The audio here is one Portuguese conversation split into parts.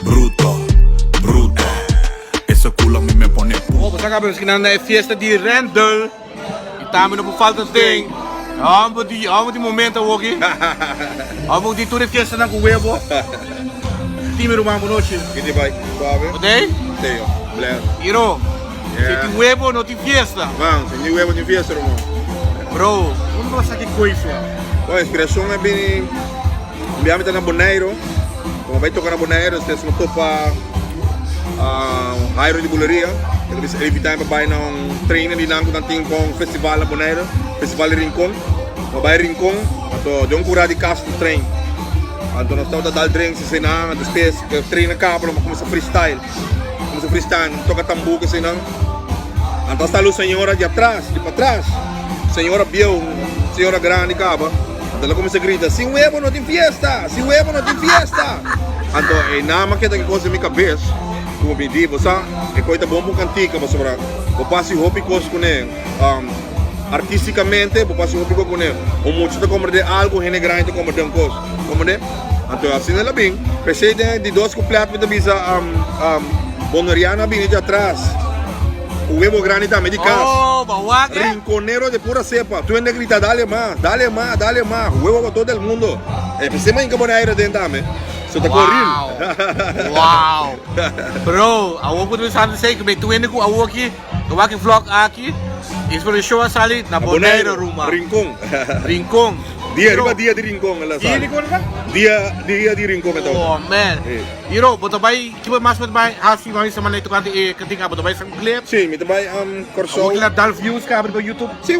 bruto, bruto. Ese culo a mí me pone Oh, pues acá vemos que na fiesta de Rendel. E também não falta tem. Vamos de momento aqui. Vamos de toda fiesta na Cuevo. Time rumah noche. Kita baik, suave. Oke? Teo, bless. Iro. Yeah. Se huevo no te fiesta. Bang, se huevo de fiesta, irmão. Bro, onde você que coisa? A inspiração é bem. Viemos na Bonaire. Como vai tocar na Bonaire, vocês não topa Jairo de Buleria. Eles evitam para ir num treino de nango nanting com festival na Bonaire, festival de Rincon. Vai Rincon, então de cura de casa do trem. Então nós estamos a dar drink, se não, depois treina cá para começar freestyle. Começa freestyle, toca tambour, se não. Então está a senhora de atrás, de para trás. Senhora viu, senhora grande caba. Então ela começa a gritar, sin huevo não tem fiesta, sin huevo não tem fiesta. Então é nada mais que coisa na minha cabeça. Como me diz, você é coisa bom para cantar, mas sobre o passe hobby coisa com ele. Artisticamente, o passe hobby com ele. O muito de comer de algo, gente grande comer de coisa, como é? Então assim ela bem. Pensei de dois completos de visa bonoriana bem de atrás. O huevo grande também de casa. Oh, bawa que? Rinconero de pura cepa. Tu ainda grita, dale más, dale más, dale más. Huevo para todo el mundo. Pensei mais em Bonaire dentro também. Só tá correndo. Wow. Bro, aku pun bisa say que tu ini ku aku aqui, eu aqui vlog aqui. Isso para show asali na Bonaire rumah. Rincon. Rincon. Dia de Rincon ela Dia sabe. Rincon kan? Dia de Rincon então. Oh man. Iro, boto bay, kiba mas boto bay, hasi bay sa manay to kanti ketika boto bay sa clip. Sim, me também corso. Ako kila dal views ka abri do YouTube. Sim,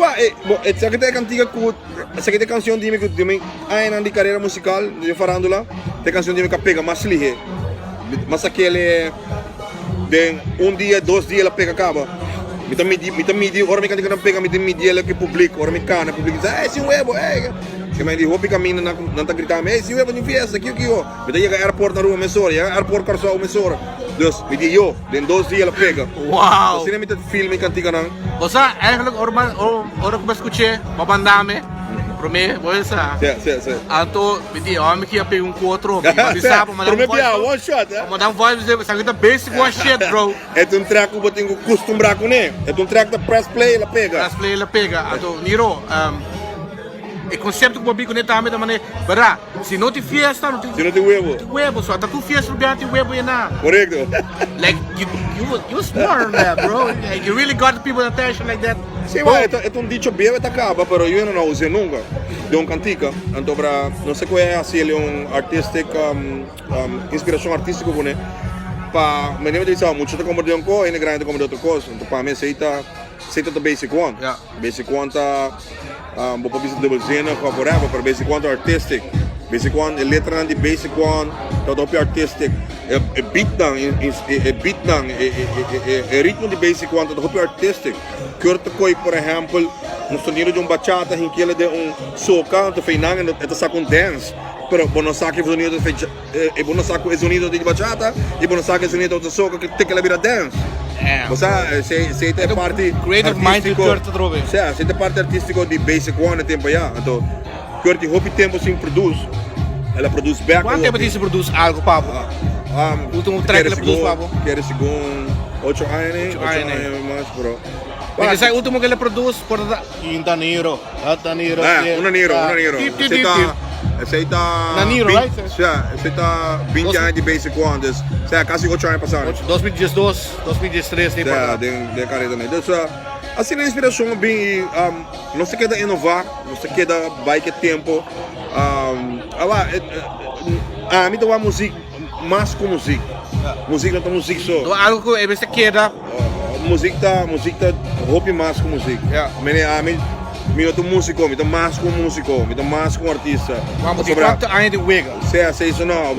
essa aqui é cantiga cu, essa aqui é canção de mim, ai na de carreira musical de farándula, tem canção de mim que pega mais lihe. Mas aquele de dia, 2 dias ela pega acaba. Me também ora me cantiga não pega, me dia ela que publica, ora me cana, publica, esse huevo, que me dijo que camina não tá gritando, esse huevo de fiesta, aqui ó. Me daí chega aeroporto na rua mesora, chega aeroporto carso o mesora. Dus, me diz eu, de 2 dias ela pega. Wow. Assim me tá filme cantiga não. Bosa, eigenlijk orang ko escuché, babandame. Prome, bosa. Sim. Anto, pedi, homem que ia pegar um com outro, avisar para mandar one shot, mandar voz dizer, sabe que basic one shit, bro. É um track que eu tenho que acostumbrar com ele. É um track da press play, ela pega. Press play ela pega. Anto, Niro, o conceito que eu vi também da maneira, bara, se não tem fiesta, não tem huevo, só tá com fiesta, não tem huevo e nada. Correto. Like, you smart on that, bro. Like, you really got the people's attention like that. Sim, mas é um dicho bem que acaba, mas eu não usei nunca. De um cantica, então para não sei qual é assim, ele é artístico, inspiração artística com ele. Para me lembro de dizer, muito de como de um coisa, ele grande como de outra coisa. Então para mim aceita the basic one. Yeah. Basic one tá vou para visitar double cena, favorável para basic one tá artistic. Basic one, letra de basic one, tá top artistic. Beat não, ritmo de basic one tá top artistic. Curto coi, por exemplo, no sonido de bachata, em que ele de soca, então fez nada, então saca dance. Pero bueno saca o sonido de bueno saca o sonido de bachata e bueno saca o sonido de soca que tem que virar dance. Você se tem parte creative mind de curto trove. Se tem parte artístico de basic one tempo já. Então curto hopi tempo sim produz. Ela produz back. Quanto tempo você produz algo, Pablo? Último track ela produz, Pablo? Quero segundo 8 anos, mais bro. Porque o último que ele produz por Quinta Niro, una Niro. Aceita na Niro, right? Aceita 20 anos de basic one, dus quase 8 anos passados. 2012, 2013, tem para de carreira também. Então, assim a inspiração bem, não se queda inovar, não se queda vai que tempo. A mim dá música mais com música. Música não música só. Algo que você queda. Música tá roupa mais com música. Me tô músico, me tô mais com músico, me tô mais com artista. Vamos de quanto ainda de wega. Se isso não,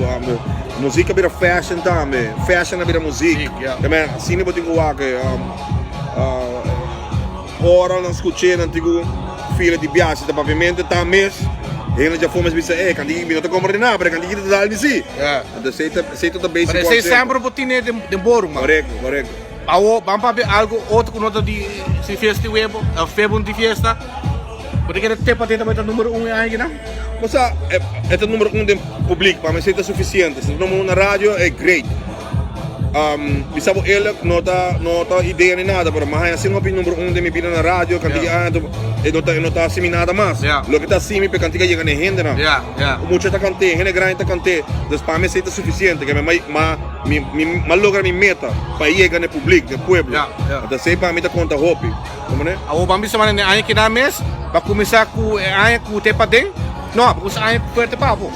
música vira fashion também, fashion vira música. Também, assim não pode igual que ora não escutei antigo fila de viagem da pavimento também. Ele já fomos dizer, candidato me não tô comprando nada, para candidato dar de si. Então sei toda basic. Mas sei sempre botinha de boro, mano. Correto. Vamos para ver algo outro com nota de se festa web, febon de fiesta. Porque ele tem patente para o número 1 aí, né? Mas é o número 1 do público, para mim é suficiente. Se o número 1 na rádio é great. Bisa ele não tá ideia nem nada, mas assim não é o número 1 de minha vida na rádio, cantiga não tá assim nada mais. Lo que tá assim, porque cantiga chega nem rende, não. Muita tá cantando, gente grande tá cantando, então para mim é suficiente, que me logra minha meta para ir no público, no pueblo. Então sei para mim tá conta hope, como né? A Obama bisa mana aí que na mês, para começar com aí com te padem, não, porque aí forte papo.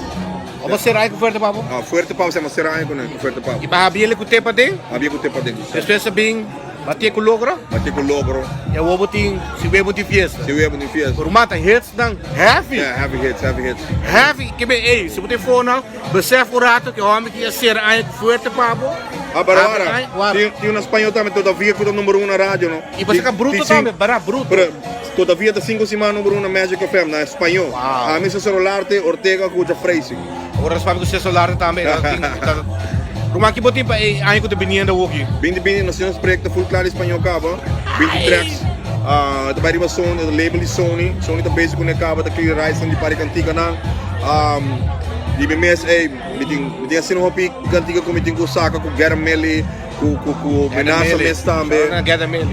Ou você aí com forte papo? Forte papo, você será aí com forte papo. E para abrir ele com te padem? Abrir com te padem. Depois sabem bater com logro? Bater com logro. E o botin se vê muito fiesta. Se vê muito fiesta. Por mata hits dan heavy. Heavy hits. Heavy, que bem, ei, se você for não, besef o rato que o homem que ia ser aí com forte papo. Agora, tem um espanhol também, todavia, com o número 1 na rádio, não? E você fica bruto também, para bruto. Todavia, tem 5 semanas número 1 na Magic FM, na espanhol. A mim, se celular, tem Ortega com o Freising. Agora, se você celular também. Como aqui, botem para aí com o Binienda aqui. Bini, nós temos projeto full claro espanhol, cabo. 20 tracks. Também riba Sony, label de Sony. Sony tá basic com o cabo, tá clear rice, de pari cantiga, não. Di BMS, me tem assim um hopi cantiga com me tem com Saka, com Garameli, com Menasa Mes também,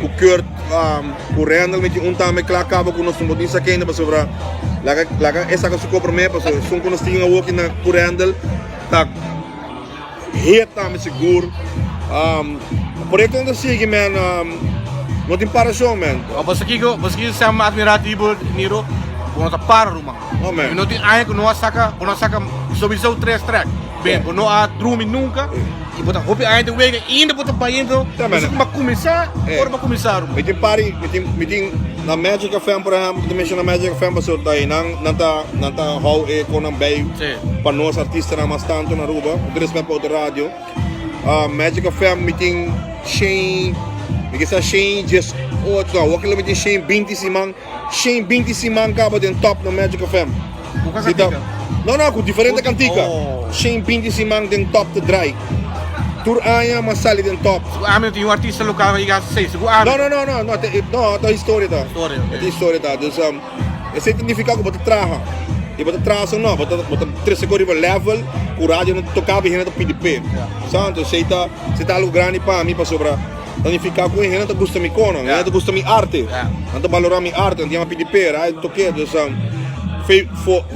com Kurt, com Randall, me tem também que lá acaba com nós não podemos sacar ainda para sobrar. Lá essa que se compra mesmo, porque são quando nós tínhamos walking na com Randall, tá reta me seguro. O projeto ainda sigue, man. Não tem paração, man. Você que se chama admirativo, Niro, quando tá para rumah. man. Não tem aí que não saca sobre seu 3 track. Bem, não há drum nunca. E botar hopi aí de wega ainda botar para indo. Você vai começar, agora vai começar. Me tem pari, me tem na Magic FM, por exemplo, que mention na Magic FM para soltar aí, não tá how com um bem para nós artistas na mais tanto na rua, com respeito para o rádio. Magic FM me tem Shane, me que sa Shane just o aquilo me tem Shane 20 simang acaba de top na Magic FM. Não, com diferente cantica. Shane 20 simang de top de dry. Tur aya masali den top. Amin tem um artista local que gasta 6. Não, tá história tá. História tá. Então, esse significa que você traga. E você traga não, você 3 segundos level, o rádio não tocava e não PDP. Santo, você tá grande para mim para sobrar. Significa que ele não gosta me cono, ele não gosta me arte. Não valora me arte, não tem PDP, right? Toquei, então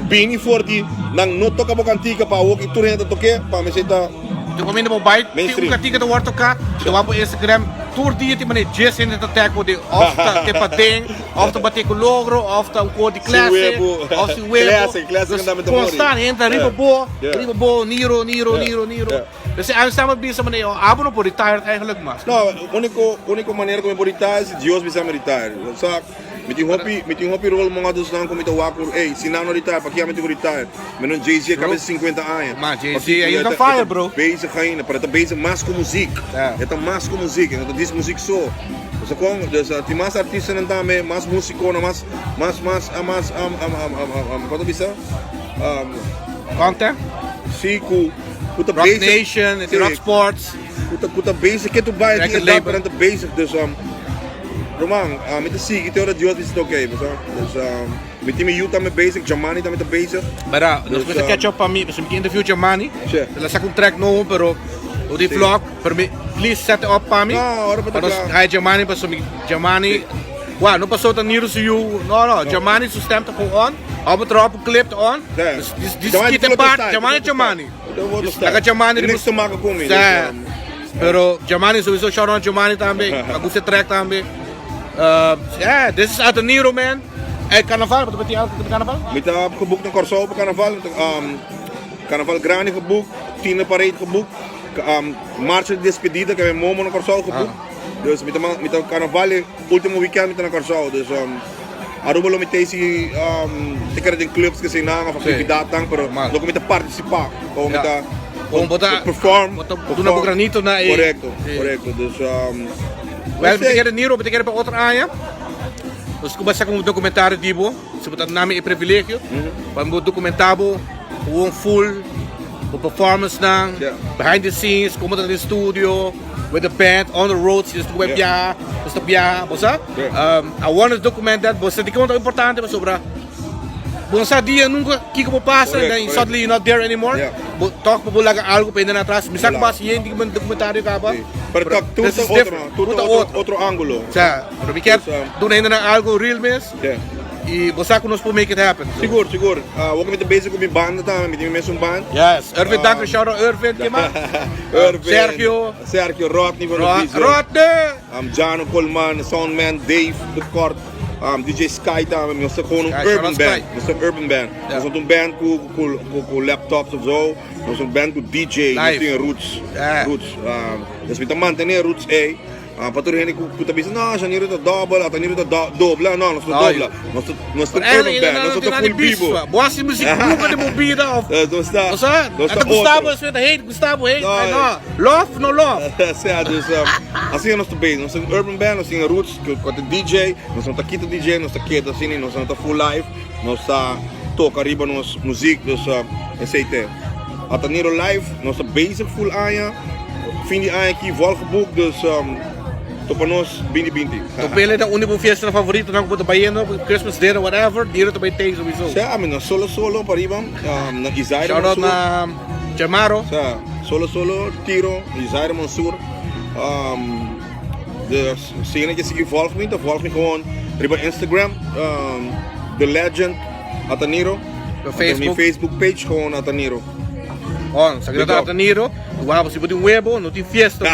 bem forte, não toca boca antiga para o que tu ainda toquei, para me sentar. Tu comendo mo bite, tem katika do warto ka, tu wabo Instagram, tour dia ti mane Jess in the tag de ofta te padeng, ofta bate ko logro, ofta un ko di classe, ofta webo. Constant entra riba bo, Niro. Dus aan samen bisa mane yo, abo no por retired eigenlijk mas. No, único maneira como eu retire é Dios bisa me retire. Sa me tem hopi role mga dos lang como ito wakur, se não retire, pa kaya me tem retire. Menon Jay-Z cabe 50 anos. Man, Jay-Z aí tá fire, bro. Bezig ainda, para tá bezig mais com música. Tá mais com música, então diz música só. So kung tem mais artista não também, mais músico, mais quanto bisa? Content? Sim, Rock Nation, Rock Sports. Kuta basic que tu vai aqui lá para the basic dus Roman, met de sieg het dat Dios is oké, dus met die Utah met basic, Jamani também tá basic. Bara, nós vamos catch up para mim, porque me interview Jamani. Ela saca track novo, pero o de vlog, para mim, please set it up para mim. Para nós, Jamani, para Jamani. Wow, não passou tão Niro se you, não, Jamani su stem tá com on, ao drop clip on. This kit part, Jamani. Taga Jamani niks te maken komen. Pero Jamani sowieso shout out Jamani também, a goede track também. This is uit de Niro, man. Carnaval, wat betekent het carnaval? Met geboekt een corso op carnaval. Carnaval Grani geboekt, Tine Parade geboekt. Marcha de despedida, que é Momo no corso geboekt. Dus met de carnaval, último weekend met een corso. Dus Aruba lo met deze in clubs que se não of atividade tang, pero lo que me participar, como me perform, do na granito na correcto. Dus well, betekent Niro, betekent para outra área. Dus começa com um documentário tipo, se botar nome e privilégio, para um documentário, um full o performance ng Yeah. behind the scenes, kumunta ng studio, with the band, on the road, sila sa biyaha, basta biyaha, bosa. Yeah. I want to document that, bosa, di ko mo importante, mas sobra. Bosa, di yan, nung kiko mo pasa, Correct, then correct. suddenly you're not there anymore. Yeah. Talk mo bulaga algo, pwede na atrás. Misal Wala. ba, siya, hindi ko man dokumentaryo ka ba? Pero this is tuta different. otro, Tuta otro ángulo. Sa, pero bikyat, doon na ng algo real, miss. Yeah. E bosa ko nos po make it happen. So. Siguro, siguro. Huwag kami basic kung may band na tayo, may mesong band. Yes, Irvin Dagger, shout out Irvin, kima. Sergio, Rodney from the Vision. Rodney! Jano Coleman, Soundman, Dave, The Court, DJ Sky tayo, may gusto ko ng Sky, urban shout out band. Sky. Gusto urban band. Yeah. Gusto itong band ko laptops of zo. Gusto band ko DJ, Live. gusto yung Roots. Yeah. Roots. Tapos may mantener Roots A. Patuloy ko tabi no, siya nito double at nito doble, no, gusto dobla. Gusto urban band, gusto full vivo. Boas yung musik buka de movida of. Gusto. Bosa, ata Gustavo sweat hate, Gustavo hate. No, Ano? Love no love. Sea, dus assim nós também, nós temos urban band, nós temos roots, com o DJ, nós temos Takita DJ, nós temos Takita assim, nós temos full live, nós tá toca arriba nos música, dus aceite. Ataniro live, nós tá basic full aya, fim de aya aqui, volgeboek, dus to para nós 2020. To pele ng único fiesta na favorito ng puto bayeno, Christmas dinner whatever, dito to bay takes we so. Sea, amin, solo para arriba, nag Isaira Shout out na Chamaro. Sa solo tiro, Isaira Mansur. De zie je zich volg me gewoon via Instagram, The Legend Ataniro. Op Facebook. Facebook page gewoon Ataniro. On, sa Grata Ataniro, wala pa si Buding Webo, no ti fiesta.